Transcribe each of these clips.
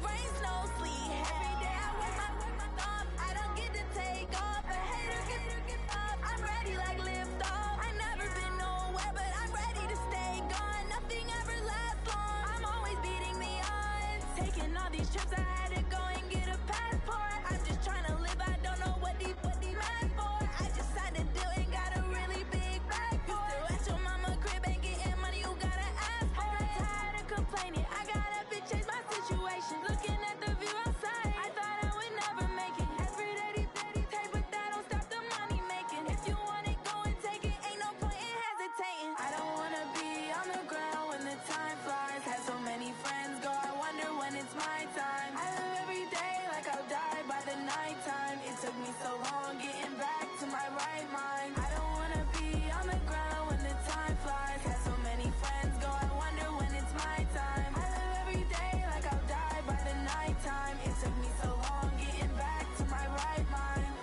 rain, snow, sleet. Every day I work my thumb. I don't get to take off. A hater get up. I'm ready like lift off. I never been nowhere, but I'm ready to stay gone. Nothing ever lasts long. I'm always beating the odds. Taking all these trips, I had to go and get a passport. I'm just trying to live. I don't know what these mad for. I just signed a deal and got a really big bag for it. Still at your mama crib and getting money, you gotta ask for it. I'm tired of complaining. I got up and changed my situation. Looking at the view outside, I thought I would never make it. Every day these take, but that don't stop the money making. If you want it, go and take it. Ain't no point in hesitating. I don't wanna be on the ground when the time flies. Had so many friends go, I wonder when it's my time. I live every day like I'll die by the nighttime. It took me so long getting back to my right mind. I don't wanna be on the ground when the time flies. Had so many friends go, I wonder when it's my time. I live every day like I'll die by the nighttime. It took me so long getting back to my right mind.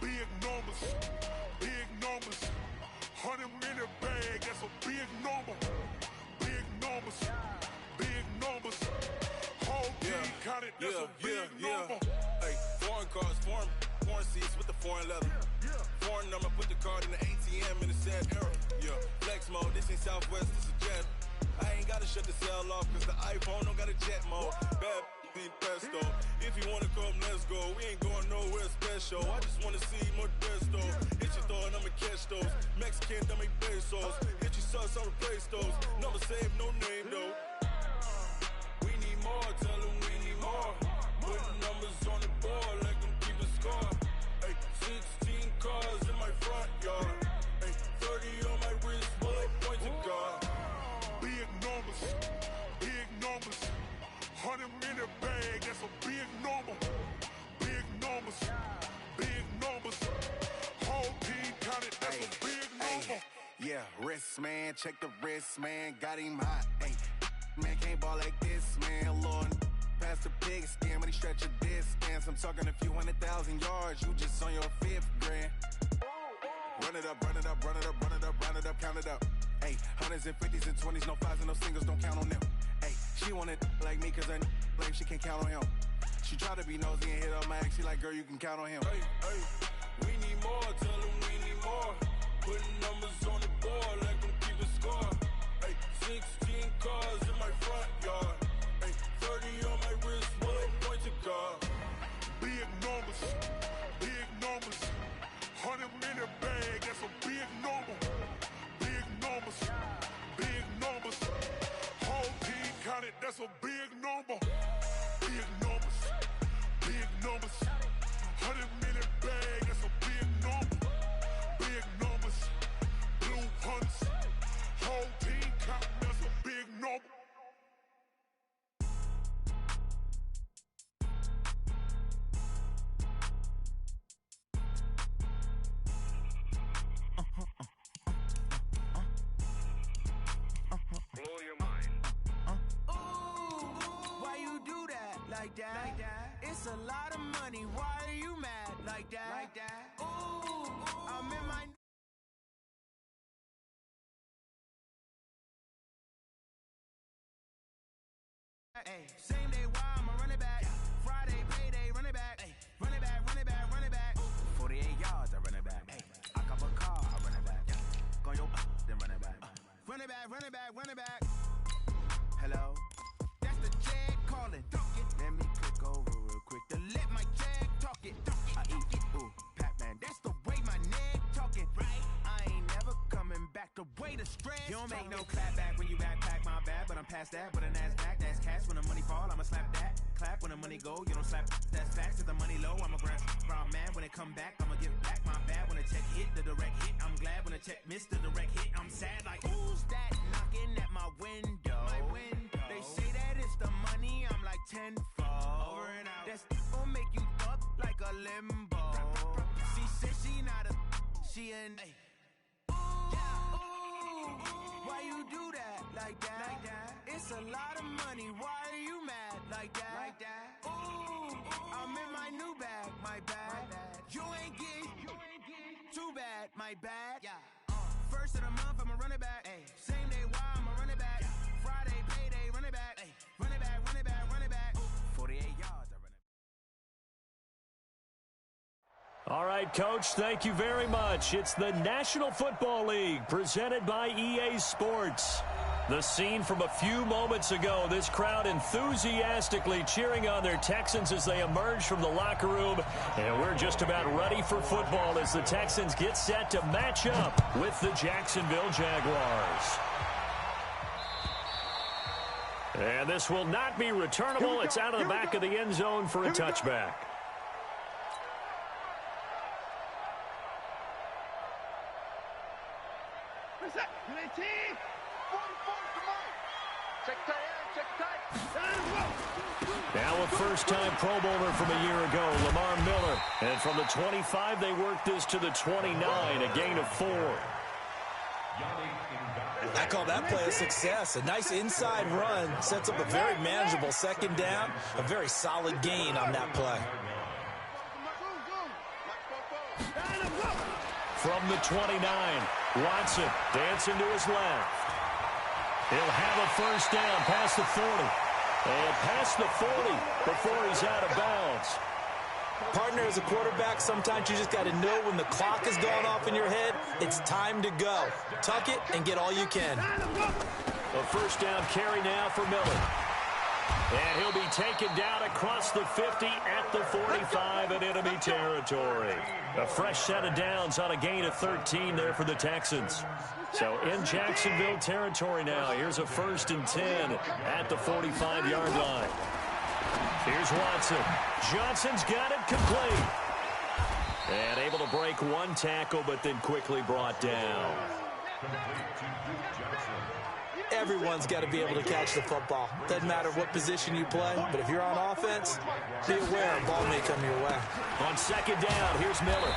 Big numbers, big numbers. 100-minute bag, that's a big number. Big numbers, big numbers. Whole team counted, that's a big number. Hey, foreign cars, foreign seats with the foreign leather. Foreign number, put the card in the ATM in the sad era. Yeah, flex mode, this ain't Southwest, this is jet. I ain't gotta shut the cell off, cause the iPhone don't got a jet mode. Bad need pesto. If you wanna come, let's go. We ain't going nowhere special. I just wanna see more Modesto. Hit your throw and I'ma catch those. Mexican, I make pesos. Hit your sauce, I'll replace those. Number save, no name though. We need more, tell them we need more. Putting numbers on the board, let them keep a score. Hey, 16 cars in my front yard. Hey, 30 on my wrist, bullet point to God. Big numbers, big numbers. 100-minute bag, that's a big number. Big numbers, big numbers. Whole team counted, that's a big number. Yeah, wrist man, check the wrist man, got him hot. Ay, man can't ball like this, man. Lord, past the pig skin when he stretch a distance. I'm talking a few 100,000 yards, you just on your 5th grand. Run it up, run it up, run it up, run it up, run it up, count it up. Ay, hundreds and 50s and 20s, no 5s and no singles, don't count on them. Ay, she want it like me cause her blame, she can't count on him. She try to be nosy and hit up my ex, she like, girl, you can count on him. Hey, hey, we need more, tell them we need more. Putting numbers on the board, let them keep a score. Hey, 16 cars in my front yard. Hey, 30 on my wrist, bullet point to God. Big numbers, big numbers. 100-minute bag, that's a big number. Big numbers, big numbers. Whole team counted, that's a big number. Big numbers, big numbers. 100-minute bag, that's a big number. Big numbers, blue hunts. Whole team counting, that's a big number. Blow your mind. Why you do that like that? Like that? It's a lot of money. Why are you mad like that? Like that? Ooh, I'm in my. Hey, same day, why I'ma run it back? Friday, payday, run it back. Ay, run it back, run it back, run it back. 48 yards, I run it back. Ay, I cop a car, I run it back. Go yo, then run it back. Run it back, run it back, run it back. Hello, that's the Jag calling. Let me click over real quick to let my Jag talk it. I eat it, ooh, Pac-Man. That's the way my neck talking. Right, I ain't never coming back. The way the stress. You don't make no clap back when you backpack, my bad. But I'm past that. But a NASDAQ, that's cash. When the money fall, I'ma slap that. Clap when the money go, you don't slap. That's facts. If the money low, I'ma grab. Brown man, when it come back, I'ma give back. My bad when the check hit, the direct hit. I'm glad when the check missed the direct hit. I'm sad like who's that knocking at my window? My window. They say that it's the money. I'm like tenfold. Over and out. That's gon' make you up like a limbo. She said She in. Why you do that like that? It's a lot of money. Why are you mad like that? Ooh, I'm in my new bag, my bad. You ain't get too bad, my bad. First of the month, I'ma run it back. Same day, why I'ma run it back. Friday, payday, run it back. Run it back, run it back, run it back. 48 yards, I run it back. All right, Coach, thank you very much. It's the National Football League presented by EA Sports. The scene from a few moments ago, this crowd enthusiastically cheering on their Texans as they emerge from the locker room. And we're just about ready for football as the Texans get set to match up with the Jacksonville Jaguars. And this will not be returnable. It's out of the back of the end zone for a touchback. Now a first-time Pro Bowler from a year ago, Lamar Miller. And from the 25, they worked this to the 29, a gain of 4. I call that play a success. A nice inside run sets up a very manageable second down, a very solid gain on that play. From the 29, Watson dancing to his left. He'll have a first down past the 40. And past the 40 before he's out of bounds. Partner, as a quarterback, sometimes you just got to know when the clock has gone off in your head, it's time to go. Tuck it and get all you can. A first down carry now for Miller. And he'll be taken down across the 50 at the 45 in enemy territory. A fresh set of downs on a gain of 13 there for the Texans. So in Jacksonville territory now, here's a 1st and 10 at the 45-yard line. Here's Watson. Johnson's got it complete. And able to break one tackle, but then quickly brought down. Everyone's got to be able to catch the football. Doesn't matter what position you play, but if you're on offense, be aware a ball may come your way. On second down, here's Miller.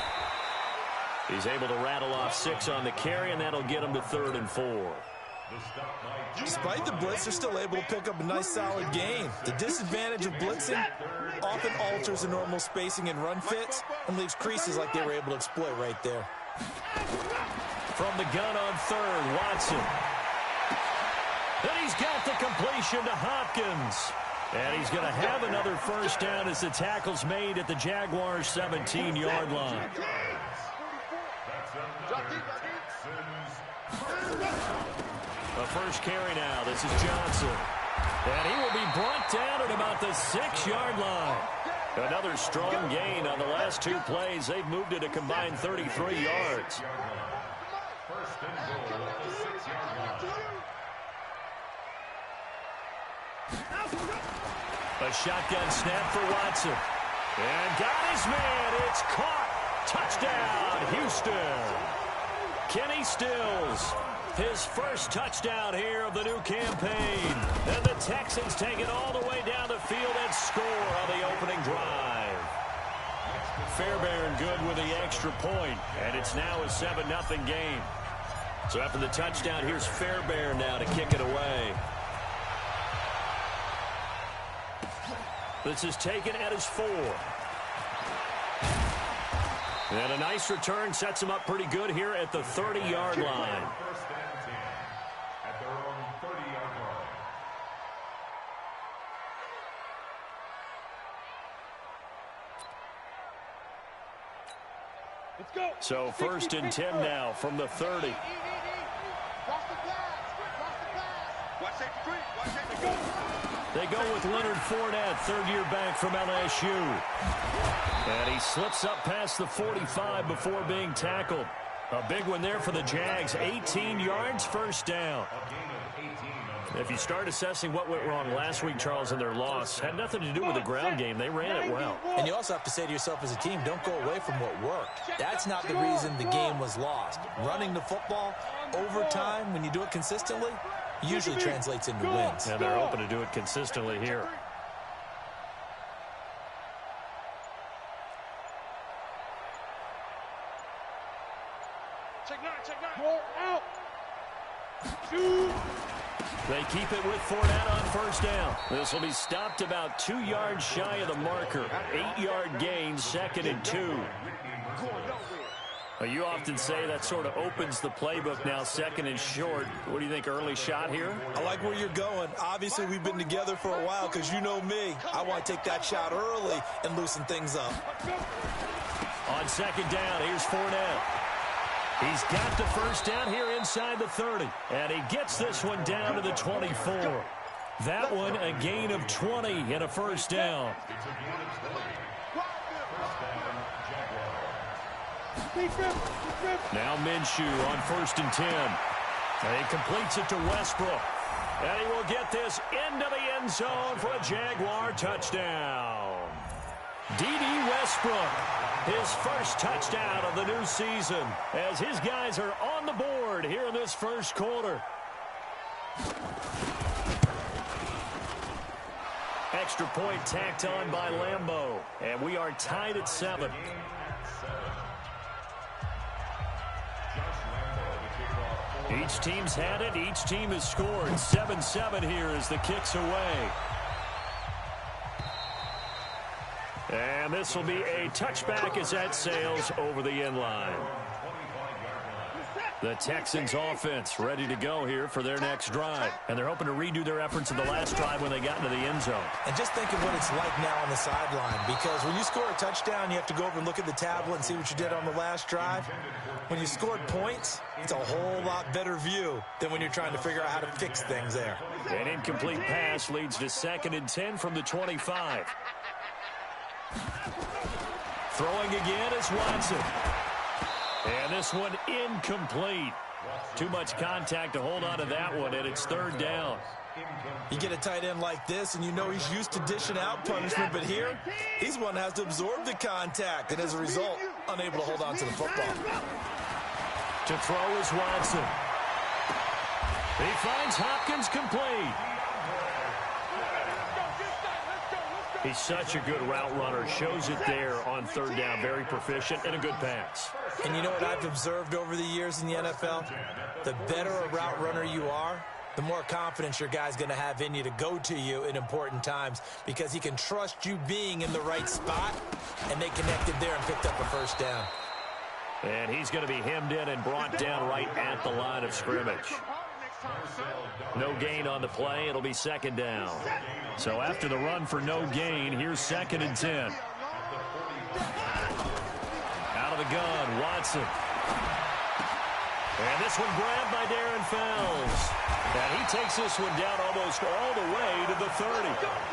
He's able to rattle off 6 on the carry, and that'll get him to 3rd and 4. Despite the blitz, they're still able to pick up a nice, solid gain. The disadvantage of blitzing often alters the normal spacing and run fits and leaves creases like they were able to exploit right there. From the gun on 3rd, Watson. And he's got the completion to Hopkins. And he's going to have another first down as the tackle's made at the Jaguars' 17-yard line. The first carry now. This is Johnson. And he will be brought down at about the 6-yard line. Another strong gain on the last 2 plays. They've moved it a combined 33 yards. A shotgun snap for Watson. And got his man. It's caught. Touchdown, Houston. Kenny Stills, his first touchdown here of the new campaign. And the Texans take it all the way down the field and score on the opening drive. Fairbairn good with the extra point, and it's now a 7-0 game. So after the touchdown, here's Fairbairn now to kick it away. This is taken at his 4. And a nice return sets him up pretty good here at the 30-yard line. So 1st and 10 now from the 30. They go with Leonard Fournette, 3rd-year back from LSU. And he slips up past the 45 before being tackled. A big one there for the Jags. 18 yards, first down. If you start assessing what went wrong last week, Charles, in their loss, had nothing to do with the ground game. They ran it well. And you also have to say to yourself as a team, don't go away from what worked. That's not the reason the game was lost. Running the football over time, when you do it consistently, usually translates into wins. And they're open to do it consistently here. They keep it with Fournette on first down. This will be stopped about 2 yards shy of the marker. 8-yard gain, 2nd and 2. Well, you often say that sort of opens the playbook now, 2nd and short. What do you think, early shot here? I like where you're going. Obviously, we've been together for a while because you know me. I want to take that shot early and loosen things up. On 2nd down, here's Fournette. He's got the first down here inside the 30. And he gets this one down to the 24. That one a gain of 20 and a first down. Now Minshew on 1st and 10. And he completes it to Westbrook. And he will get this into the end zone for a Jaguar touchdown. D.D. Westbrook, his first touchdown of the new season, as his guys are on the board here in this first quarter. Extra point tacked on by Lambeau, and we are tied at 7. Each team's had it. Each team has scored. 7-7 here as the kick's away. And this will be a touchback as that sails over the end line. The Texans offense ready to go here for their next drive. And they're hoping to redo their efforts in the last drive when they got into the end zone. And just think of what it's like now on the sideline, because when you score a touchdown, you have to go over and look at the tablet and see what you did on the last drive. When you scored points, it's a whole lot better view than when you're trying to figure out how to fix things there. An incomplete pass leads to 2nd and 10 from the 25. Throwing again is Watson. And this one incomplete. Too much contact to hold on to that one, and it's 3rd down. You get a tight end like this, and you know he's used to dishing out punishment, but here, he's one that has to absorb the contact, and as a result, unable to hold on to the football. To throw is Watson. He finds Hopkins complete. He's such a good route runner. Shows it there on 3rd down. Very proficient and a good pass. And you know what I've observed over the years in the NFL? The better a route runner you are, the more confidence your guy's going to have in you to go to you in important times, because he can trust you being in the right spot, and they connected there and picked up a first down. And he's going to be hemmed in and brought down right at the line of scrimmage. No gain on the play. It'll be 2nd down. So after the run for no gain, here's 2nd and 10. Out of the gun, Watson. And this one grabbed by Darren Fells. And he takes this one down almost all the way to the 30.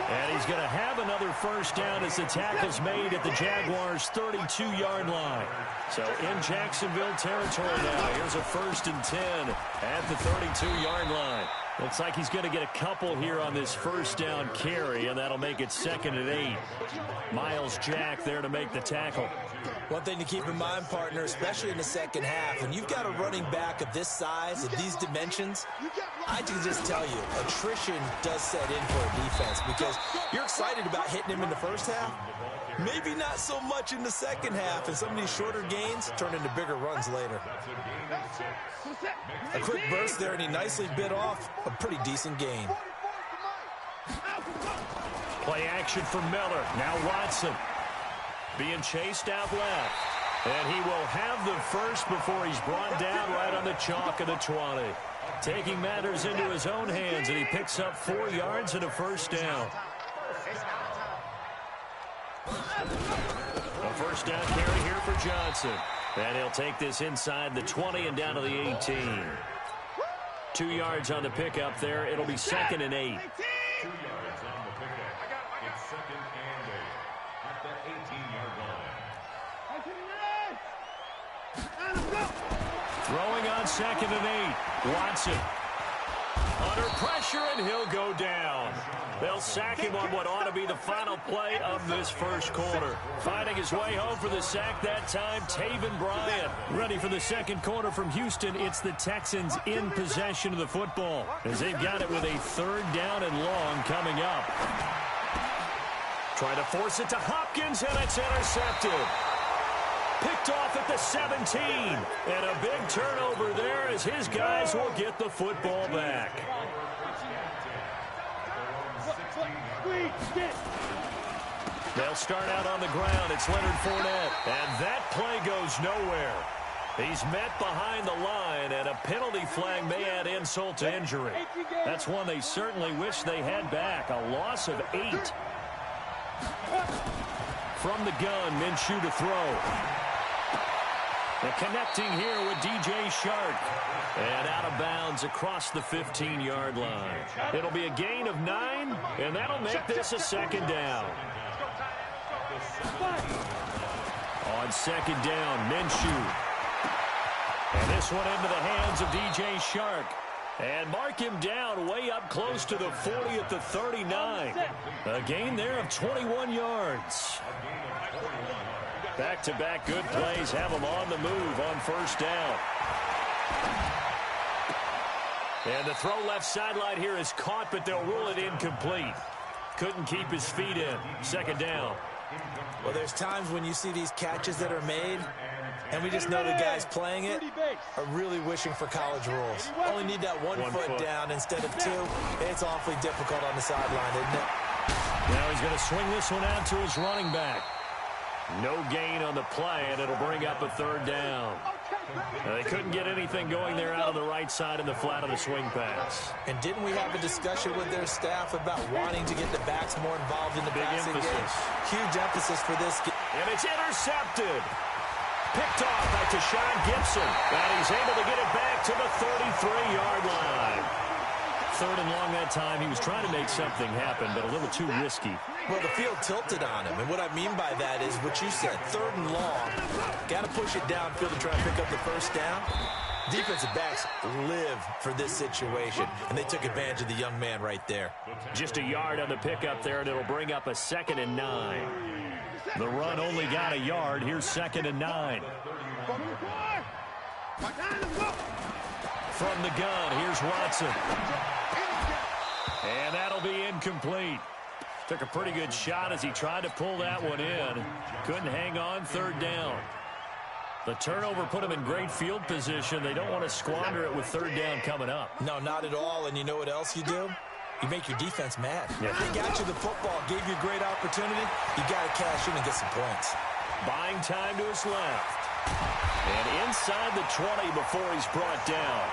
And he's going to have another first down as the tackle's made at the Jaguars' 32-yard line. So in Jacksonville territory now, here's a 1st and 10 at the 32-yard line. Looks like he's going to get a couple here on this first down carry, and that'll make it 2nd and 8. Myles Jack there to make the tackle. One thing to keep in mind, partner, especially in the second half, when you've got a running back of this size, of these dimensions, I can just tell you, attrition does set in for a defense, because you're excited about hitting him in the first half, maybe not so much in the second half, and some of these shorter gains turn into bigger runs later. A quick burst there, and he nicely bit off a pretty decent gain. Play action for Miller. Now Watson being chased out left. And he will have the first before he's brought down right on the chalk of the 20. Taking matters into his own hands, and he picks up 4 yards and a first down. A first down carry here for Johnson. And he'll take this inside the 20 and down to the 18. 2 yards on the pickup there. It'll be 2nd and 8. Throwing on 2nd and 8. Watson under pressure, and he'll go down. They'll sack him on what ought to be the final play of this first quarter. Finding his way home for the sack that time, Taven Bryan. Ready for the second quarter from Houston. It's the Texans in possession of the football, as they've got it with a 3rd down and long coming up. Try to force it to Hopkins, and it's intercepted. Picked off at the 17. And a big turnover there as his guys will get the football back. They'll start out on the ground. It's Leonard Fournette. And that play goes nowhere. He's met behind the line, and a penalty flag may add insult to injury. That's one they certainly wish they had back. A loss of 8. From the gun, Minshew to throw. And connecting here with DJ Chark. And out of bounds across the 15-yard line. It'll be a gain of 9, and that'll make this a second down. On second down, Minshew. And this one into the hands of DJ Chark. And mark him down way up close to the 40 at the 39. A gain there of 21 yards. Back-to-back good plays have him on the move on first down. And the throw left sideline here is caught, but they'll rule it incomplete. Couldn't keep his feet in. Second down. Well, there's times when you see these catches that are made, and we just know the guys playing it are really wishing for college rules. Only need that one foot down instead of 2. It's awfully difficult on the sideline, isn't it? Now he's going to swing this one out to his running back. No gain on the play, and it'll bring up a third down. Now, they couldn't get anything going there out on the right side in the flat of the swing pass. And didn't we have a discussion with their staff about wanting to get the backs more involved in the passing game? Huge emphasis for this game. And it's intercepted. Picked off by Tashawn Gibson. And he's able to get it back to the 33-yard line. Third and long that time. He was trying to make something happen, but a little too risky. Well, the field tilted on him, and what I mean by that is what you said, third and long. Got to push it downfield to try and pick up the first down. Defensive backs live for this situation, and they took advantage of the young man right there. Just a yard on the pickup there, and it'll bring up a 2nd and 9. The run only got a yard. Here's 2nd and 9. From the gun, here's Watson. And that'll be incomplete. Took a pretty good shot as he tried to pull that one in. Couldn't hang on, third down. The turnover put him in great field position. They don't want to squander it with third down coming up. No, not at all. And you know what else you do? You make your defense mad. Yeah. They got you the football, gave you a great opportunity. You got to cash in and get some points. Buying time to his left. And inside the 20 before he's brought down.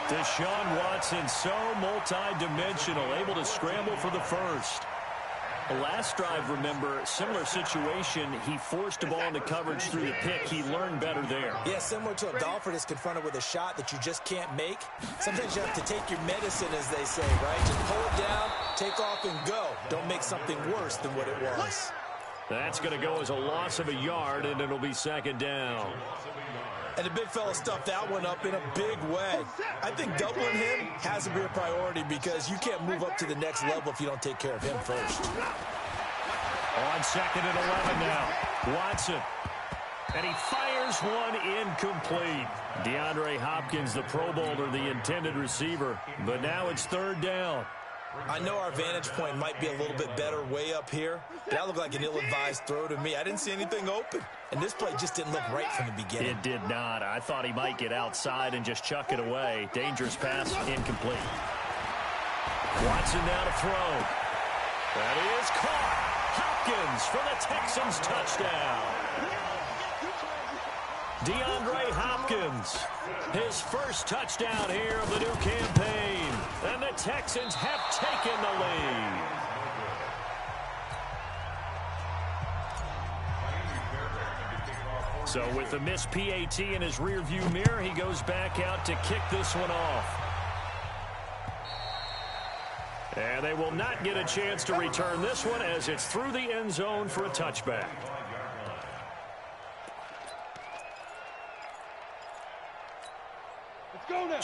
Deshaun Watson, so multi-dimensional, able to scramble for the first. The last drive, remember, similar situation. He forced the ball into coverage through the pick. He learned better there. Yeah, similar to a golfer that's confronted with a shot that you just can't make. Sometimes you have to take your medicine, as they say, right? Just pull it down, take off, and go. Don't make something worse than what it was. That's going to go as a loss of a yard, and it'll be second down. And the big fella stuffed that one up in a big way. I think doubling him has to be a priority because you can't move up to the next level if you don't take care of him first. On 2nd and 11 now. Watson. And he fires one incomplete. DeAndre Hopkins, the Pro Bowler, the intended receiver. But now it's third down. I know our vantage point might be a little bit better way up here. That looked like an ill-advised throw to me. I didn't see anything open. And this play just didn't look right from the beginning. It did not. I thought he might get outside and just chuck it away. Dangerous pass, incomplete. Watson now to throw. That is caught. Hopkins for the Texans touchdown. DeAndre Hopkins, his first touchdown here of the new campaign. And the Texans have taken the lead. So with the missed PAT in his rearview mirror, he goes back out to kick this one off. And they will not get a chance to return this one as it's through the end zone for a touchback.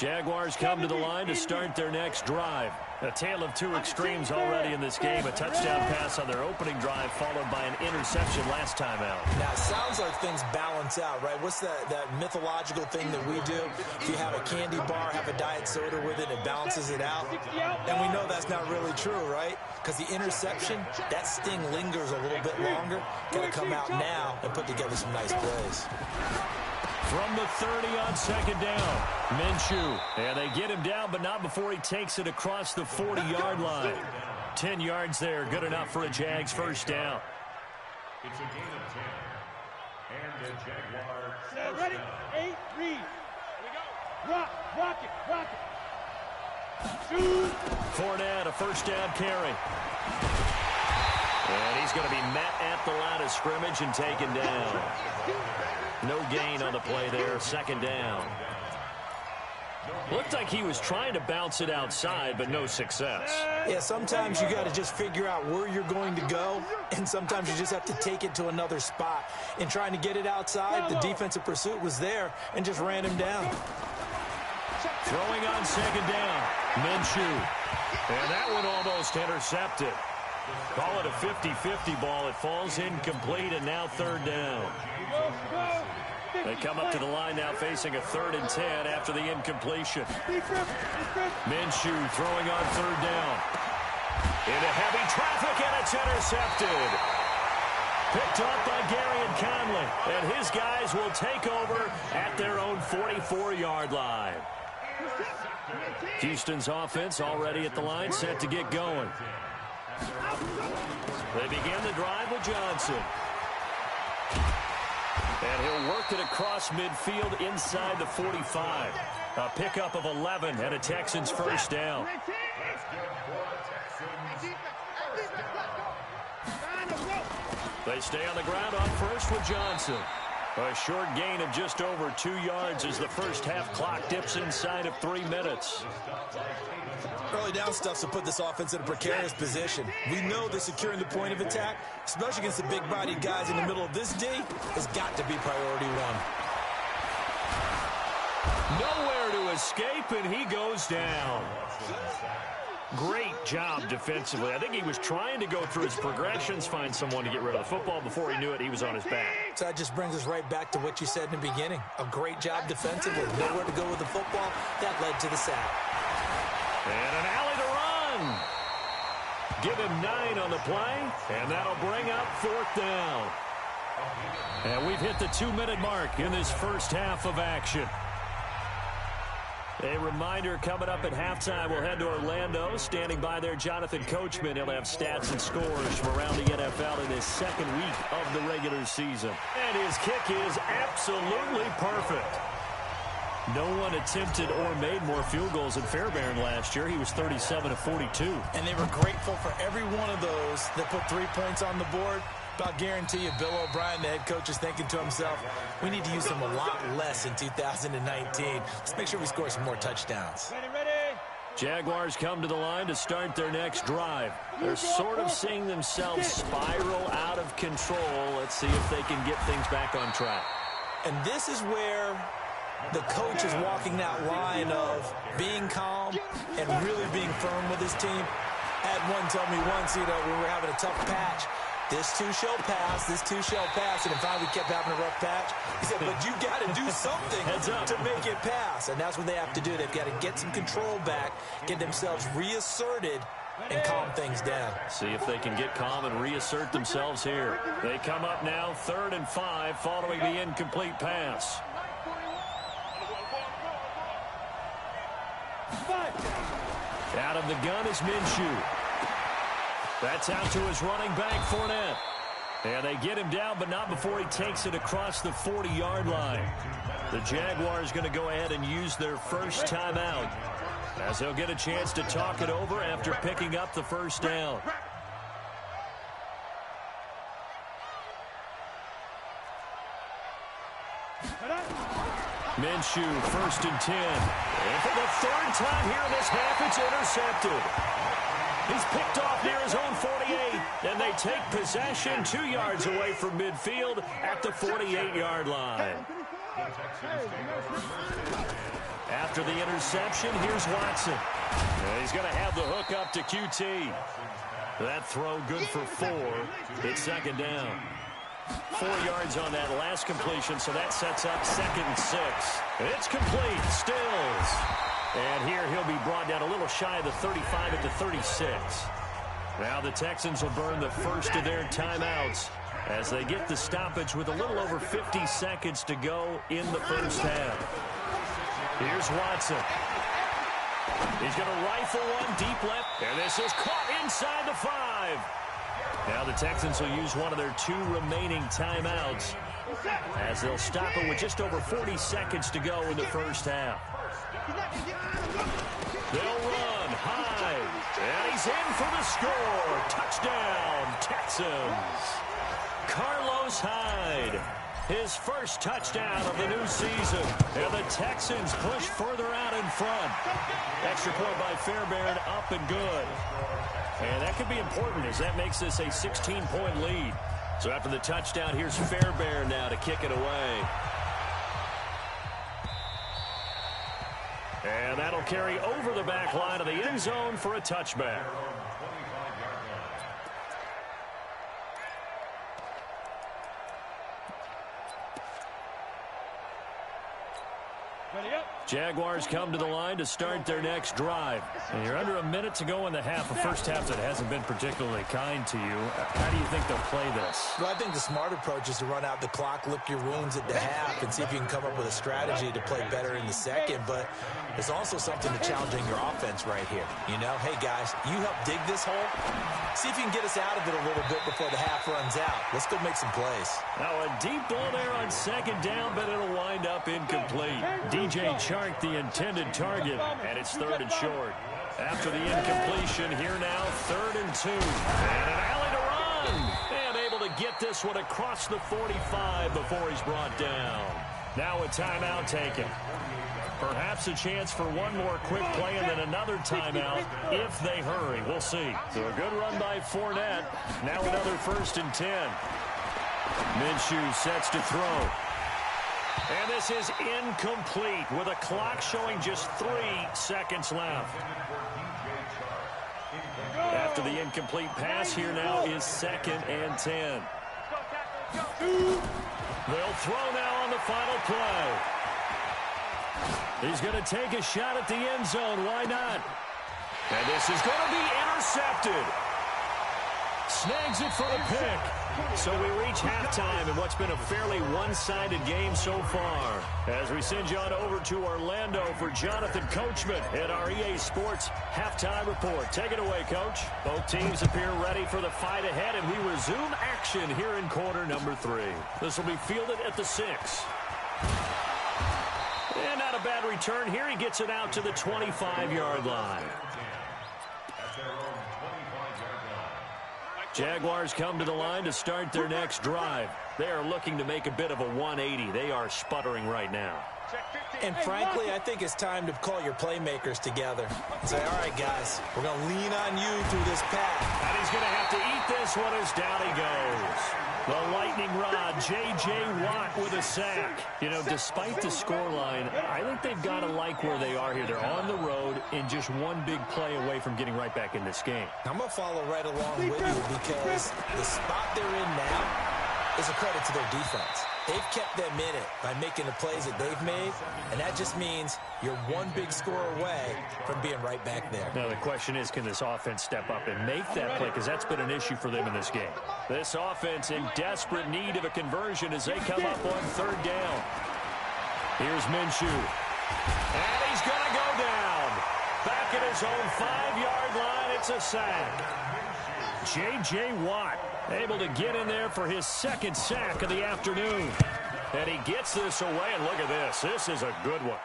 Jaguars come to the line to start their next drive. A tale of two extremes already in this game. A touchdown pass on their opening drive followed by an interception last time out. Now, it sounds like things balance out, right? What's that mythological thing that we do? If you have a candy bar, have a diet soda with it, it balances it out. And we know that's not really true, right? Because the interception, that sting lingers a little bit longer. Got to come out now and put together some nice plays. From the 30 on second down, Minshew. And they get him down, but not before he takes it across the 40-yard line. 10 yards there, good enough for a Jags first down. It's a gain of 10. And the Jaguars. Ready? 8, read. Here we go. Rock it. Shoot. Fournette, a first down carry. And he's going to be met at the line of scrimmage and taken down. No gain on the play there, second down. Looked like he was trying to bounce it outside, but no success. Yeah, sometimes you got to just figure out where you're going to go, and sometimes you just have to take it to another spot. In trying to get it outside, the defensive pursuit was there and just ran him down. Throwing on second down, Minshew. And that one almost intercepted. Call it a 50-50 ball. It falls incomplete, and now third down. They come up to the line now facing a 3rd and 10 after the incompletion. Minshew throwing on third down. Into heavy traffic, and it's intercepted. Picked off by Garyon Conley, and his guys will take over at their own 44-yard line. Houston's offense already at the line, set to get going. They begin the drive with Johnson. And he'll work it across midfield inside the 45. A pickup of 11 and a Texans first down. They stay on the ground on first with Johnson. A short gain of just over 2 yards as the first half clock dips inside of 3 minutes. Early down stuff to put this offense in a precarious position. We know that securing the point of attack, especially against the big-bodied guys in the middle of this D, has got to be priority one. Nowhere to escape, and he goes down. Great job defensively. I think he was trying to go through his progressions, find someone to get rid of the football. Before he knew it, he was on his back. So that just brings us right back to what you said in the beginning. A great job defensively. Nowhere to go with the football. That led to the sack. And an alley to run. Give him 9 on the play, and that'll bring up 4th down. And we've hit the 2-minute mark in this first half of action. A reminder coming up at halftime, we'll head to Orlando. Standing by there, Jonathan Coachman. He'll have stats and scores from around the NFL in his second week of the regular season. And his kick is absolutely perfect. No one attempted or made more field goals than Fairbairn last year. He was 37 of 42. And they were grateful for every one of those that put 3 points on the board. I'll guarantee you, Bill O'Brien, the head coach, is thinking to himself, we need to use them a lot less in 2019. Let's make sure we score some more touchdowns. Jaguars come to the line to start their next drive. They're sort of seeing themselves spiral out of control. Let's see if they can get things back on track. And this is where the coach is walking that line of being calm and really being firm with his team. I had one tell me once, when we were having a tough patch, this too shall pass, this too shall pass. And in fact, we kept having a rough patch. He said, but you got to do something to make it pass. And that's what they have to do. They've got to get some control back, get themselves reasserted, and calm things down. See if they can get calm and reassert themselves here. They come up now 3rd and 5 following the incomplete pass. Out of the gun is Minshew. That's out to his running back, Fournette. And they get him down, but not before he takes it across the 40-yard line. The Jaguars going to go ahead and use their first timeout, as they'll get a chance to talk it over after picking up the first down. Minshew, 1st and 10. And for the 3rd time here in this half, it's intercepted. He's picked off near his own 48, and they take possession 2 yards away from midfield at the 48-yard line. After the interception, here's Watson. He's going to have the hook up to QT. That throw good for 4. It's second down. 4 yards on that last completion, so that sets up 2nd and 6. It's complete. Stills. And here he'll be brought down a little shy of the 35 at the 36. Now the Texans will burn the first of their timeouts as they get the stoppage with a little over 50 seconds to go in the first half. Here's Watson. He's going to rifle one deep left, and this is caught inside the 5. Now the Texans will use one of their 2 remaining timeouts as they'll stop it with just over 40 seconds to go in the first half. They'll run high, and he's in for the score. Touchdown, Texans. Carlos Hyde, his first touchdown of the new season. And the Texans push further out in front. Extra point by Fairbairn, up and good. And that could be important as that makes this a 16-point lead. So after the touchdown, here's Fairbairn now to kick it away. And that'll carry over the back line of the end zone for a touchback. Jaguars come to the line to start their next drive. And you're under a minute to go in the half, a first half that hasn't been particularly kind to you. How do you think they'll play this? Well, I think the smart approach is to run out the clock, lick your wounds at the half, and see if you can come up with a strategy to play better in the second. But there's also something to challenging your offense right here. You know, hey, guys, you help dig this hole. See if you can get us out of it a little bit before the half runs out. Let's go make some plays. Now a deep ball there on second down, but it'll wind up incomplete. DJ Chark, the intended target, and it's 3rd and short. After the incompletion, here now 3rd and 2. And an alley to run. And able to get this one across the 45 before he's brought down. Now a timeout taken. Perhaps a chance for one more quick play and then another timeout if they hurry. We'll see. So a good run by Fournette. Now another 1st and 10. Minshew sets to throw. And this is incomplete with a clock showing just 3 seconds left. After the incomplete pass, here now is 2nd and 10. They'll throw now on the final play. He's going to take a shot at the end zone. Why not? And this is going to be intercepted. Snags it for the pick. So we reach halftime in what's been a fairly one-sided game so far. As we send you on over to Orlando for Jonathan Coachman at our EA Sports Halftime Report. Take it away, Coach. Both teams appear ready for the fight ahead, and we resume action here in quarter number 3. This will be fielded at the 6. And not a bad return here. He gets it out to the 25-yard line. Jaguars come to the line to start their next drive. They are looking to make a bit of a 180. They are sputtering right now. And frankly, I think it's time to call your playmakers together and say, all right, guys, we're going to lean on you through this pass. And he's going to have to eat this one as down he goes. The lightning rod, J.J. Watt with a sack. You know, despite the scoreline, I think they've got to like where they are here. They're on the road and just one big play away from getting right back in this game. I'm going to follow right along with you because the spot they're in now is a credit to their defense. They've kept them in it by making the plays that they've made, and that just means you're one big score away from being right back there. Now, the question is, can this offense step up and make that play? Because that's been an issue for them in this game. This offense in desperate need of a conversion as they come up on 3rd down. Here's Minshew. And he's going to go down. Back at his own 5-yard line, it's a sack. J.J. Watt able to get in there for his 2nd sack of the afternoon. And he gets this away, and look at this. This is a good one.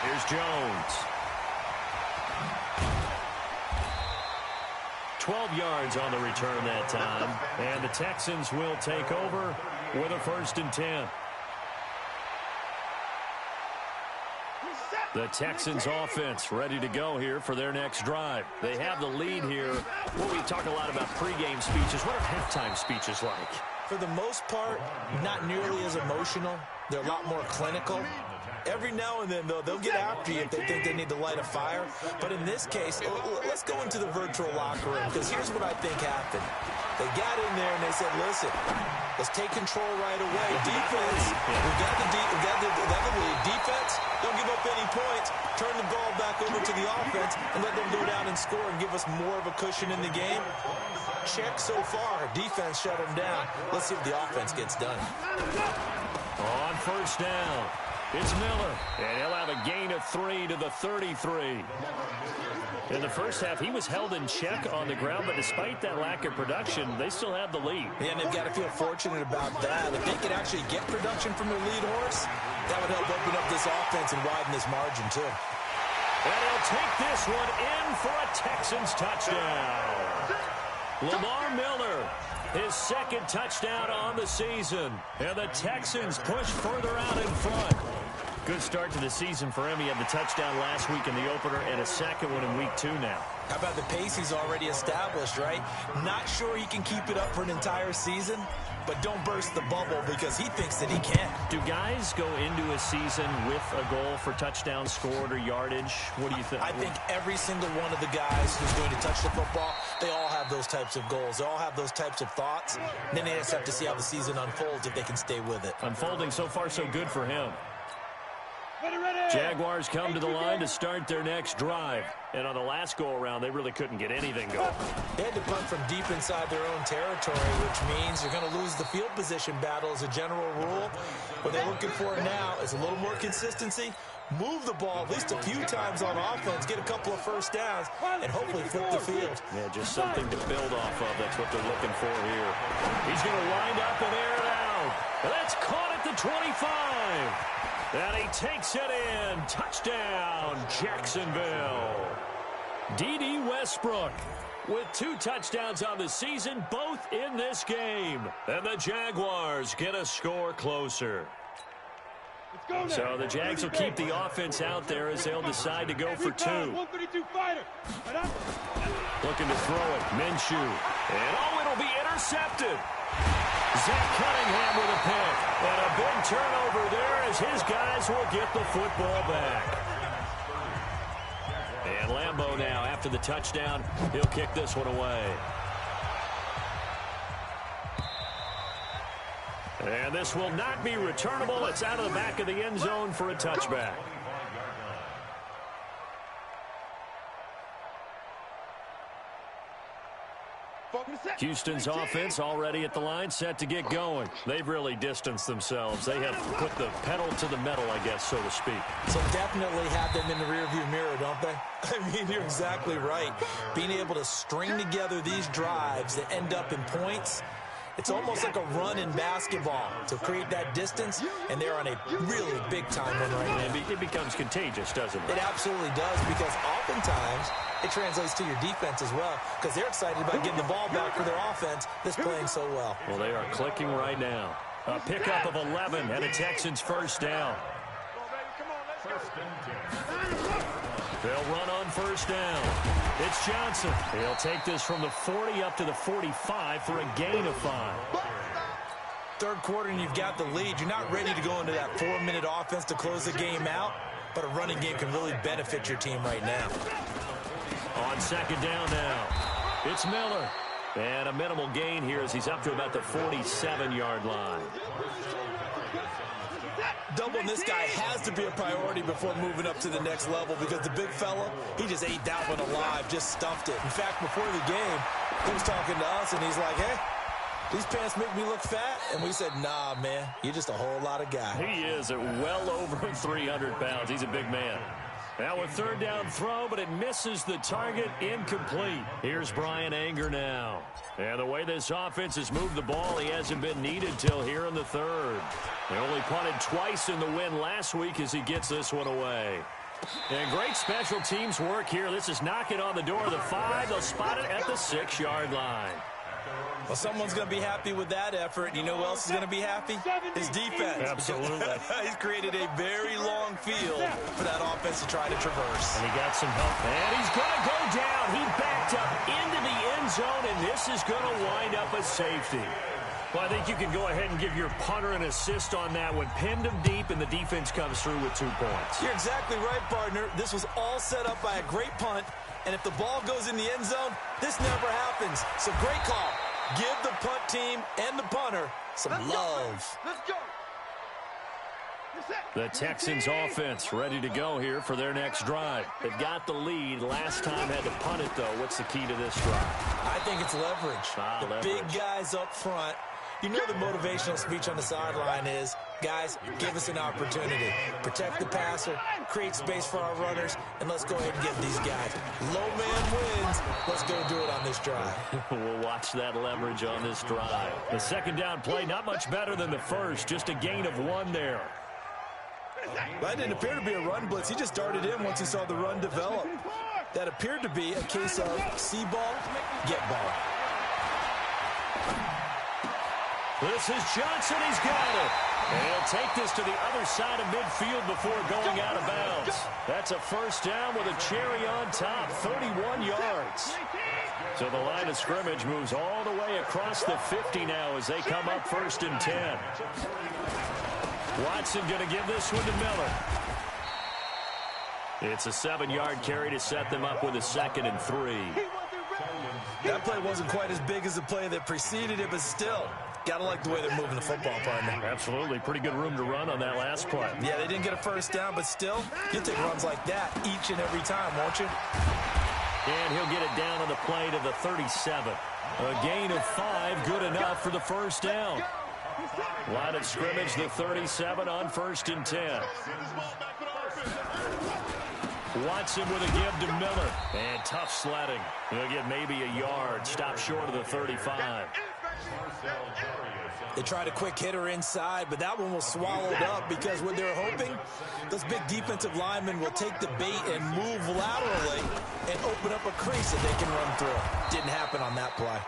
Here's Jones. 12 yards on the return that time. And the Texans will take over with a 1st and 10. The Texans offense ready to go here for their next drive. They have the lead here. Well, we talk a lot about pregame speeches. What are halftime speeches like? For the most part, not nearly as emotional. They're a lot more clinical. Every now and then, though, they'll get after you if they think they need to light a fire. But in this case, let's go into the virtual locker room, because here's what I think happened. They got in there and they said, listen, let's take control right away. Defense, we've got the lead. Defense, don't give up any points. Turn the ball back over to the offense and let them go down and score and give us more of a cushion in the game. Check so far. Defense shut them down. Let's see if the offense gets done. On first down, it's Miller, and he'll have a gain of 3 to the 33. In the first half, he was held in check on the ground, but despite that lack of production, they still have the lead. Yeah, and they've got to feel fortunate about that. If they could actually get production from their lead horse, that would help open up this offense and widen this margin, too. And he'll take this one in for a Texans touchdown. Lamar Miller, his second touchdown on the season. And the Texans push further out in front. Good start to the season for him. He had the touchdown last week in the opener and a second one in week 2 now. How about the pace he's already established, right? Not sure he can keep it up for an entire season, but don't burst the bubble because he thinks that he can. Do guys go into a season with a goal for touchdowns scored or yardage? What do you think? I think every single one of the guys who's going to touch the football, they all have those types of goals. They all have those types of thoughts. And then they just have to see how the season unfolds if they can stay with it. Unfolding so far so good for him. Jaguars come to the line to start their next drive. And on the last go-around, they really couldn't get anything going. They had to punt from deep inside their own territory, which means you're going to lose the field position battle as a general rule. What they're looking for now is a little more consistency, move the ball at least a few times on offense, get a couple of first downs, and hopefully flip the field. Yeah, just something to build off of. That's what they're looking for here. He's going to wind up and air it out. And that's caught at the 25. And he takes it in. Touchdown, Jacksonville. D.D. Westbrook with 2 touchdowns on the season, both in this game. And the Jaguars get a score closer. So the Jags will keep the offense out there as they'll decide to go for 2. Looking to throw it. Minshew. And it'll be intercepted. Zach Cunningham with a pick. And a big turnover there as his guys will get the football back. And Lambeau now, after the touchdown, he'll kick this one away. And this will not be returnable. It's out of the back of the end zone for a touchback. Houston's offense already at the line, set to get going. They've really distanced themselves. They have put the pedal to the metal, I guess, so to speak. So definitely have them in the rearview mirror, don't they? I mean, you're exactly right. Being able to string together these drives that end up in points, it's almost like a run in basketball to create that distance, and they're on a really big-time run right now. It becomes contagious, doesn't it? It absolutely does, because oftentimes it translates to your defense as well, because they're excited about getting the ball back for their offense that's playing so well. Well, they are clicking right now. A pickup of 11 and a Texans first down. They'll run on first down. It's Johnson. He'll take this from the 40 up to the 45 for a gain of 5. Third quarter and you've got the lead. You're not ready to go into that 4-minute offense to close the game out, but a running game can really benefit your team right now. On second down now, it's Miller. And a minimal gain here as he's up to about the 47-yard line. Doubling this guy has to be a priority before moving up to the next level, because the big fella, he just ate that one alive, just stuffed it. In fact, before the game, he was talking to us, and he's like, hey, these pants make me look fat. And we said, nah, man, you're just a whole lot of guy. He is at well over 300 pounds. He's a big man. Now a third down throw, but it misses the target, incomplete. Here's Brian Anger now. And the way this offense has moved the ball, he hasn't been needed till here in the third. They only punted twice in the win last week as he gets this one away. And great special teams work here. This is knocking on the door of the 5. They'll spot it at the 6-yard line. Well, someone's going to be happy with that effort. You know who else is going to be happy? His defense. Absolutely. He's created a very long field for that offense to try to traverse. And he got some help. And he's going to go down. He backed up into the end zone, and this is going to wind up a safety. Well, I think you can go ahead and give your punter an assist on that one. Pinned him deep, and the defense comes through with 2 points. You're exactly right, partner. This was all set up by a great punt, and if the ball goes in the end zone, this never happens. So great call. Give the punt team and the punter some love. Let's go. The Texans offense ready to go here for their next drive. They've got the lead. Last time had to punt it, though. What's the key to this drive? I think it's leverage. Leverage. Big guys up front. You know the motivational speech on the sideline is, guys, give us an opportunity. Protect the passer, create space for our runners, and let's go ahead and get these guys. Low man wins. Let's go do it on this drive. We'll watch that leverage on this drive. The second down play, not much better than the first. Just a gain of 1 there. That didn't appear to be a run blitz. He just darted in once he saw the run develop. That appeared to be a case of see ball, get ball. This is Johnson. He's got it. And he'll take this to the other side of midfield before going out of bounds. That's a first down with a cherry on top, 31 yards. So the line of scrimmage moves all the way across the 50 now as they come up 1st and 10. Watson going to give this one to Miller. It's a 7-yard carry to set them up with a 2nd and 3. That play wasn't quite as big as the play that preceded it, but still, gotta like the way they're moving the football, partner. Absolutely. Pretty good room to run on that last play. Yeah, they didn't get a first down, but still, you'll take runs like that each and every time, won't you? And he'll get it down on the play to the 37. A gain of 5, good enough for the first down. Line of scrimmage, the 37 on 1st and 10. Watson with a give to Miller. And tough sledding. He'll get maybe a yard. Stop short of the 35. They tried a quick hitter inside, but that one was swallowed up because what they're hoping, those big defensive linemen will take the bait and move laterally and open up a crease that they can run through. Didn't happen on that play.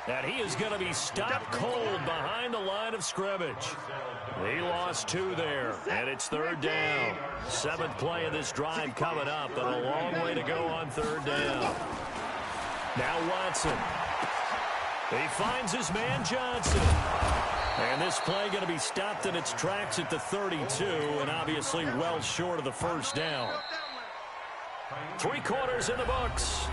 And he is going to be stopped cold behind the line of scrimmage. He lost 2 there, and it's 3rd down. 7th play of this drive coming up, but a long way to go on 3rd down. Now Watson. He finds his man Johnson. And this play going to be stopped in its tracks at the 32, and obviously well short of the first down. 3 quarters in the books.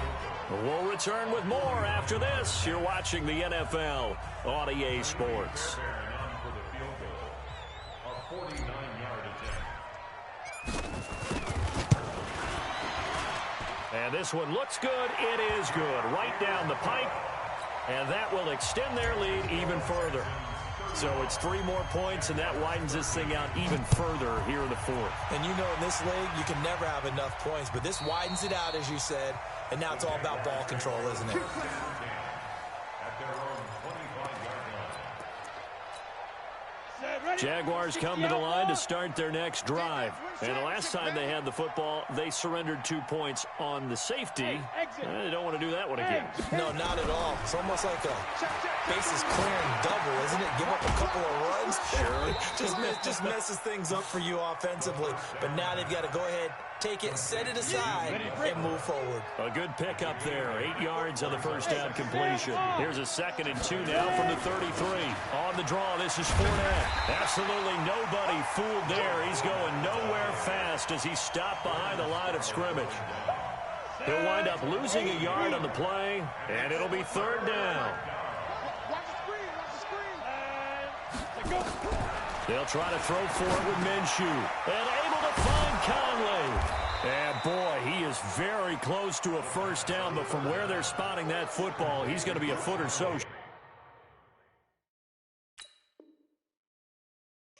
We'll return with more after this. You're watching the NFL on EA Sports. And this one looks good. It is good. Right down the pipe. And that will extend their lead even further. So it's 3 more points, and that widens this thing out even further here in the 4th. And you know in this league, you can never have enough points, but this widens it out, as you said, and now it's all about ball control, isn't it? Jaguars come to the line to start their next drive. And the last time they had the football, they surrendered 2 points on the safety. They don't want to do that one again. No, not at all. It's almost like a bases clearing double, isn't it? Give up a couple of runs. Sure. just messes things up for you offensively. But now they've got to go ahead, take it, set it aside, and move forward. A good pickup there. 8 yards on the first down completion. Here's a 2nd and 2 now from the 33. On the draw, this is Fournette. Absolutely nobody fooled there. He's going nowhere fast as he stopped behind the line of scrimmage. He'll wind up losing a yard on the play, and it'll be 3rd down. They'll try to throw for it with Minshew. And able to find Conley. And boy, he is very close to a first down, but from where they're spotting that football, he's going to be a foot or so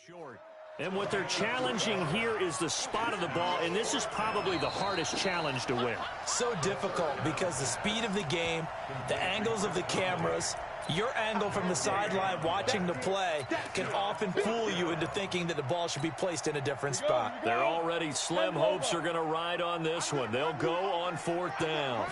short. And what they're challenging here is the spot of the ball, and this is probably the hardest challenge to win. So difficult because the speed of the game, the angles of the cameras, your angle from the sideline watching the play can often fool you into thinking that the ball should be placed in a different spot. Their already slim hopes are going to ride on this one. They'll go on 4th down.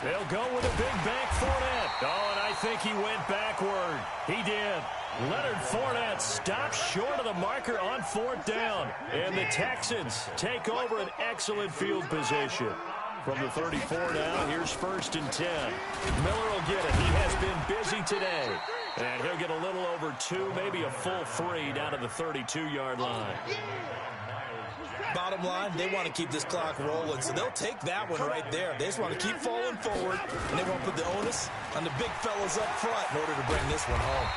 They'll go with a big back Fournette. Oh, and I think he went backward. He did. Leonard Fournette stopped short of the marker on 4th down. And the Texans take over an excellent field position. From the 34 now, here's 1st and 10. Miller will get it. He has been busy today. And he'll get a little over 2, maybe a full 3 down to the 32-yard line. Bottom line, they want to keep this clock rolling, so they'll take that one right there. They just want to keep falling forward, and they want to put the onus on the big fellas up front in order to bring this one home.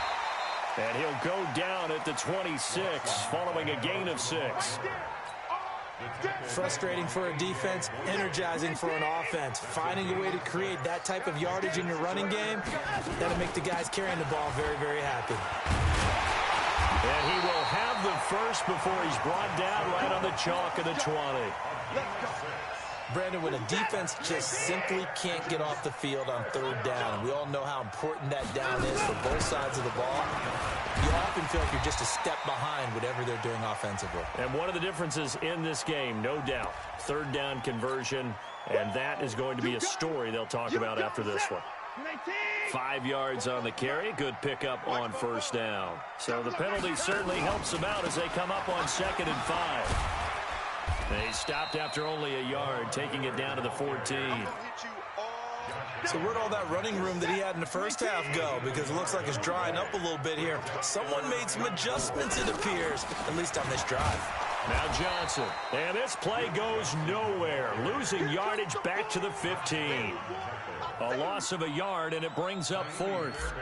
And he'll go down at the 26 following a gain of 6. Frustrating for a defense, energizing for an offense. Finding a way to create that type of yardage in your running game, that'll make the guys carrying the ball very, very happy. And he will have the first before he's brought down right on the chalk of the 20. Brandon, when a defense just simply can't get off the field on third down, and we all know how important that down is for both sides of the ball, you often feel like you're just a step behind whatever they're doing offensively. And one of the differences in this game, no doubt, third down conversion, and that is going to be a story they'll talk about after this one. 5 yards on the carry. Good pickup on first down. So the penalty certainly helps them out as they come up on 2nd and 5. They stopped after only a yard, taking it down to the 14. So where'd all that running room that he had in the first half go? Because it looks like it's drying up a little bit here. Someone made some adjustments, it appears, at least on this drive. Now Johnson. And this play goes nowhere. Losing yardage back to the 15. A loss of a yard, and it brings up 4th.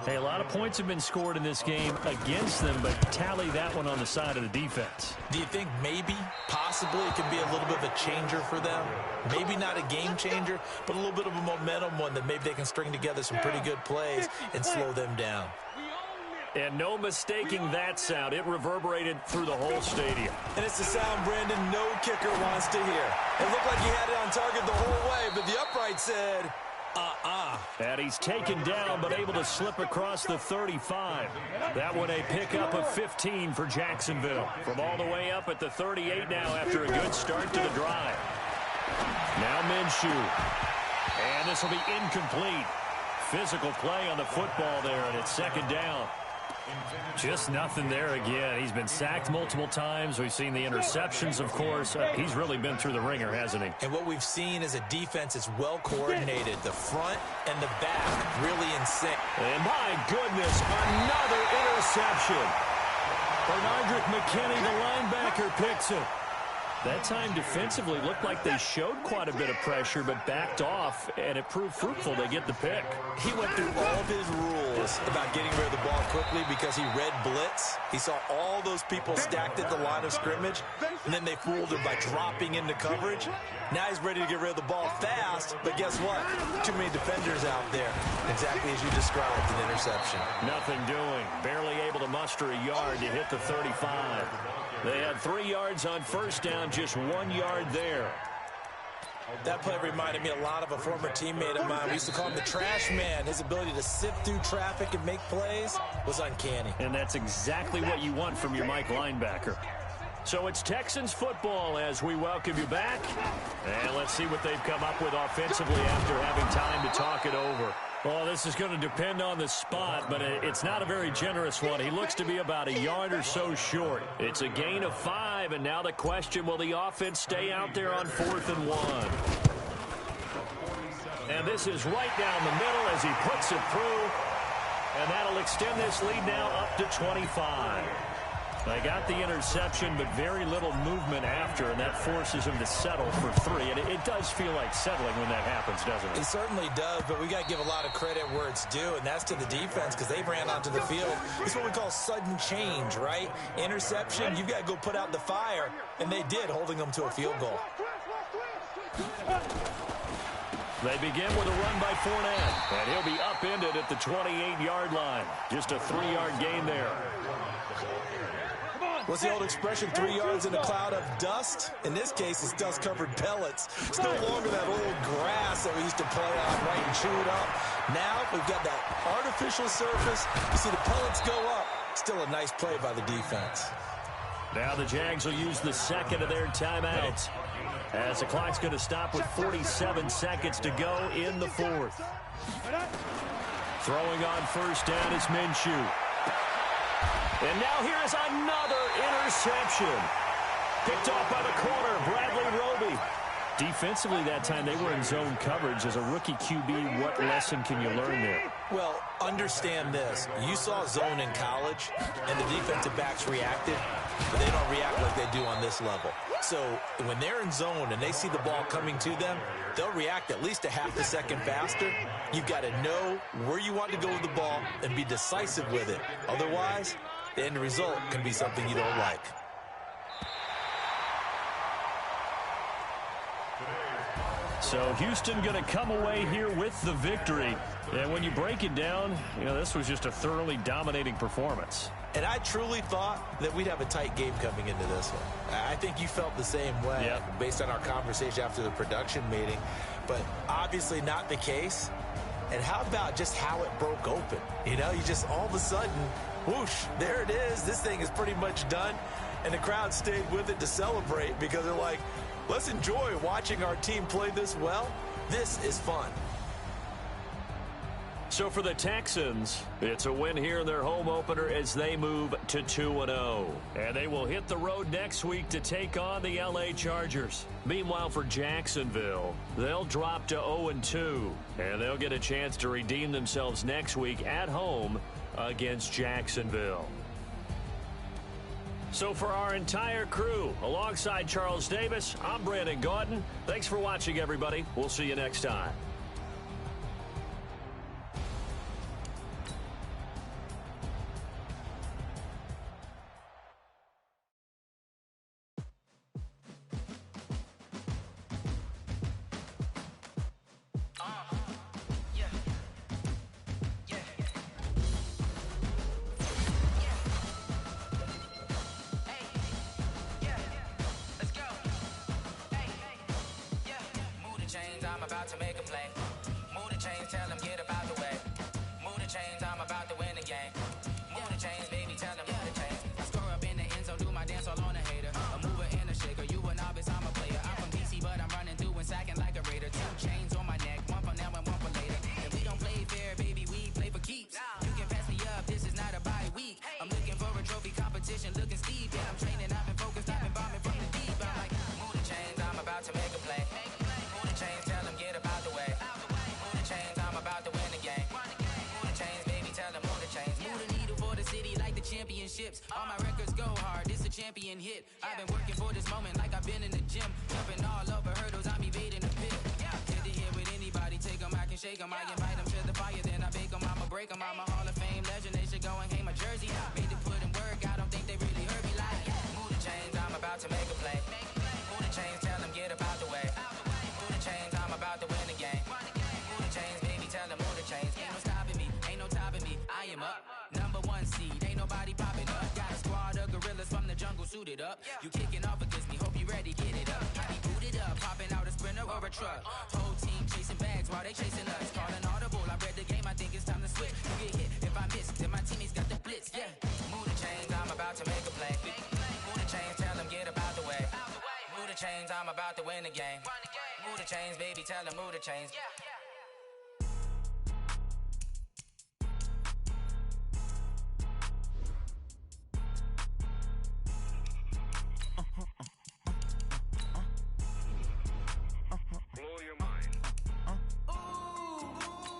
Hey, a lot of points have been scored in this game against them, but tally that one on the side of the defense. Do you think maybe, possibly, it can be a little bit of a changer for them? Maybe not a game changer, but a little bit of a momentum one that maybe they can string together some pretty good plays and slow them down. And no mistaking that sound. It reverberated through the whole stadium. And it's the sound Brandon no kicker wants to hear. It looked like he had it on target the whole way, but the upright said, And he's taken down, but able to slip across the 35. That one a pickup of 15 for Jacksonville. From all the way up at the 38 now after a good start to the drive. Now Minshew. And this will be incomplete. Physical play on the football there, and it's 2nd down. Just nothing there again. He's been sacked multiple times. We've seen the interceptions, of course. He's really been through the ringer, hasn't he? And what we've seen is a defense that's well coordinated. The front and the back really in sync. And my goodness, another interception. Bernardrick McKinney, the linebacker, picks it. That time defensively looked like they showed quite a bit of pressure but backed off, and it proved fruitful. They get the pick. He went through all of his rules about getting rid of the ball quickly because he read blitz. He saw all those people stacked at the line of scrimmage, and then they fooled him by dropping into coverage. Now he's ready to get rid of the ball fast, but guess what? Too many defenders out there. Exactly as you described, an interception. Nothing doing. Barely able to muster a yard to hit the 35. They had 3 yards on first down, just 1 yard there. That play reminded me a lot of a former teammate of mine. We used to call him the trash man. His ability to sift through traffic and make plays was uncanny. And that's exactly what you want from your Mike linebacker. So it's Texans football as we welcome you back. And let's see what they've come up with offensively after having time to talk it over. Well, this is going to depend on the spot, but it's not a very generous one. He looks to be about a yard or so short. It's a gain of 5, and now the question, will the offense stay out there on 4th and 1? And this is right down the middle as he puts it through, and that'll extend this lead now up to 25. They got the interception, but very little movement after, and that forces him to settle for 3. And it does feel like settling when that happens, doesn't it? It certainly does, but we got to give a lot of credit where it's due, and that's to the defense because they ran onto the field. It's what we call sudden change, right? Interception, you've got to go put out the fire, and they did, holding them to a field goal. They begin with a run by Fournette, and he'll be upended at the 28-yard line. Just a 3-yard gain there. What's the old expression, 3 yards in a cloud of dust? In this case, it's dust-covered pellets. It's no longer that old grass that we used to play on, right, and chew it up. Now we've got that artificial surface. You see the pellets go up. Still a nice play by the defense. Now the Jags will use the second of their timeouts, as the clock's going to stop with 47 seconds to go in the 4th. Throwing on first down is Minshew. And now here is another interception. Picked off by the corner, Bradley Roby. Defensively that time, they were in zone coverage. As a rookie QB, what lesson can you learn there? Well, understand this. You saw zone in college, and the defensive backs reacted, but they don't react like they do on this level. So when they're in zone and they see the ball coming to them, they'll react at least a half a second faster. You've got to know where you want to go with the ball and be decisive with it. Otherwise, the end result can be something you don't like. So Houston going to come away here with the victory. And when you break it down, this was just a thoroughly dominating performance. And I truly thought that we'd have a tight game coming into this one. I think you felt the same way based on our conversation after the production meeting. But obviously not the case. And how about just how it broke open? You just all of a sudden, whoosh, there it is. This thing is pretty much done. And the crowd stayed with it to celebrate because they're like, let's enjoy watching our team play this well. This is fun. So for the Texans, it's a win here in their home opener as they move to 2-0. And they will hit the road next week to take on the LA Chargers. Meanwhile, for Jacksonville, they'll drop to 0-2. And they'll get a chance to redeem themselves next week at home against Jacksonville. So for our entire crew, alongside Charles Davis, I'm Brandon Gaudin. Thanks for watching, everybody. We'll see you next time. I'm about to make a play. Move the chains, tell them get up out the way. Move the chains, I'm about to win the game. Move the chains, baby, tell them move the chains. I score up in the end zone, do my dance all on a hater. A mover and a shaker, you a novice, I'm a player. I'm from DC, but I'm running through and sacking like a raider. 2 chains on my neck, one for now and one for later. And we don't play fair, baby, we play for keeps. You can pass me up, this is not a bye week. I'm looking for a trophy competition, looking steep. Yeah, I'm training, I've been focused, I've been bombing from the deep. I'm like, move the chains, I'm about to make a play. Move the chains, tell them get up out the way. Move the chains, I'm about to win the game. Move the chains, baby, tell them move the chains. Move the needle for the city like the championships. All my records go hard, this a champion hit. I've been working for this moment like I've been in the gym. Jumping all over hurdles, I'm evading the pit. Get to here with anybody, take them, I can shake them. I invite them to the fire, then I bake them, I'ma break them. I'm a Hall of Fame legend, they should go and hang my jersey. Made to put in work, I don't think they really heard me like. Move the chains, I'm about to make a play. Move the chains, tell them get up out the way. Move the chains, I'm about to win the game. Move the chains, baby, tell them move the chains. Ain't no stopping me, ain't no topping me. I am up, #1 seed, ain't nobody popping up. Got a squad of gorillas from the jungle suited up. You kicking off against me, hope you ready, get it up. I be booted up, popping out a sprinter or a truck. Whole team chasing bags while they chasing us. Calling audible, I read the game, I think it's time to switch. You get hit if I miss, then my teammates got the blitz. Yeah, move the chains, I'm about to make a play. Move the chains, tell them get up out the way. Move the chains, I'm about to win the game. Move the chains, baby, tell them move the chains. Blow your mind.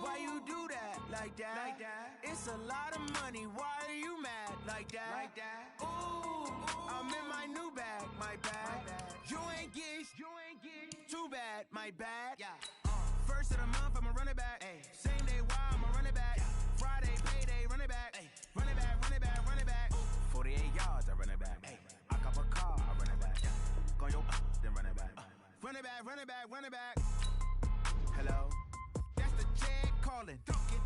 Why you do that? Like that? It's a lot of money. Why are you mad? Like that? Ooh, I'm in my new bag. My bad. You ain't get too bad. My bad. First of the month, I'ma run it back. Same day, why I'ma run it back. Friday, payday, run it back. Run it back, run it back, run it back. 48 yards, I run it back. I cop a car, I run it back. Go yo, then run it back. Run it back, run it back, run it back. Hello? That's the Jag calling.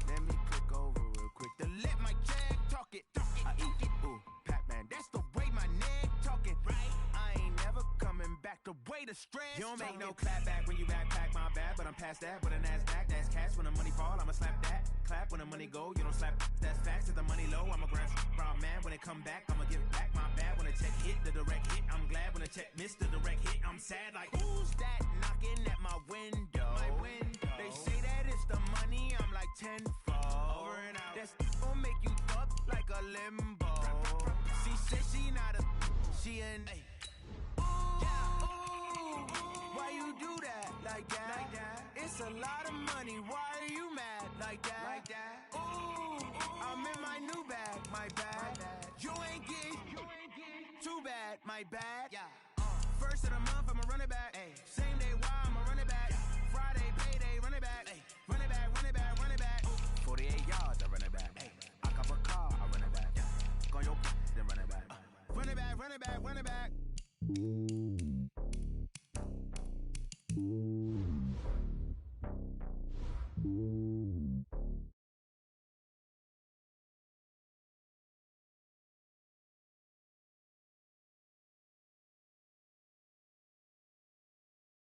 Let me click over real quick to let my Jag talk it. I eat it, ooh, Pac-Man. That's the way my neck talking. Right? I ain't never coming back. The way the stress. You don't make no clap back when you backpack, my bad. But I'm past that with a NASDAQ. That's cash. When the money fall, I'ma slap that. Clap when the money go, you don't slap. That's facts. If the money low, I'ma grab brown man. When it come back, I'ma give it back. My bad when the check hit, the direct hit. I'm glad when the check missed the direct hit. I'm sad like, who's that knocking at my window? They say that it's the money, I'm like tenfold. Over and out. That's gon' make you up like a limbo. She said she not a, she an. Ooh, why you do that? Like that? It's a lot of money, why are you mad? Like that? My bad. Yeah. First of the month, I'ma run it back. Ay. Same day, why I'ma run it back. Friday, payday, run it back. Ay. Run it back, run it back, run it back. 48 yards, I run it back. Ay. I cop a car, I run it back. Yeah. Go your then run it back. Run it back, run it back, run it back. Ooh.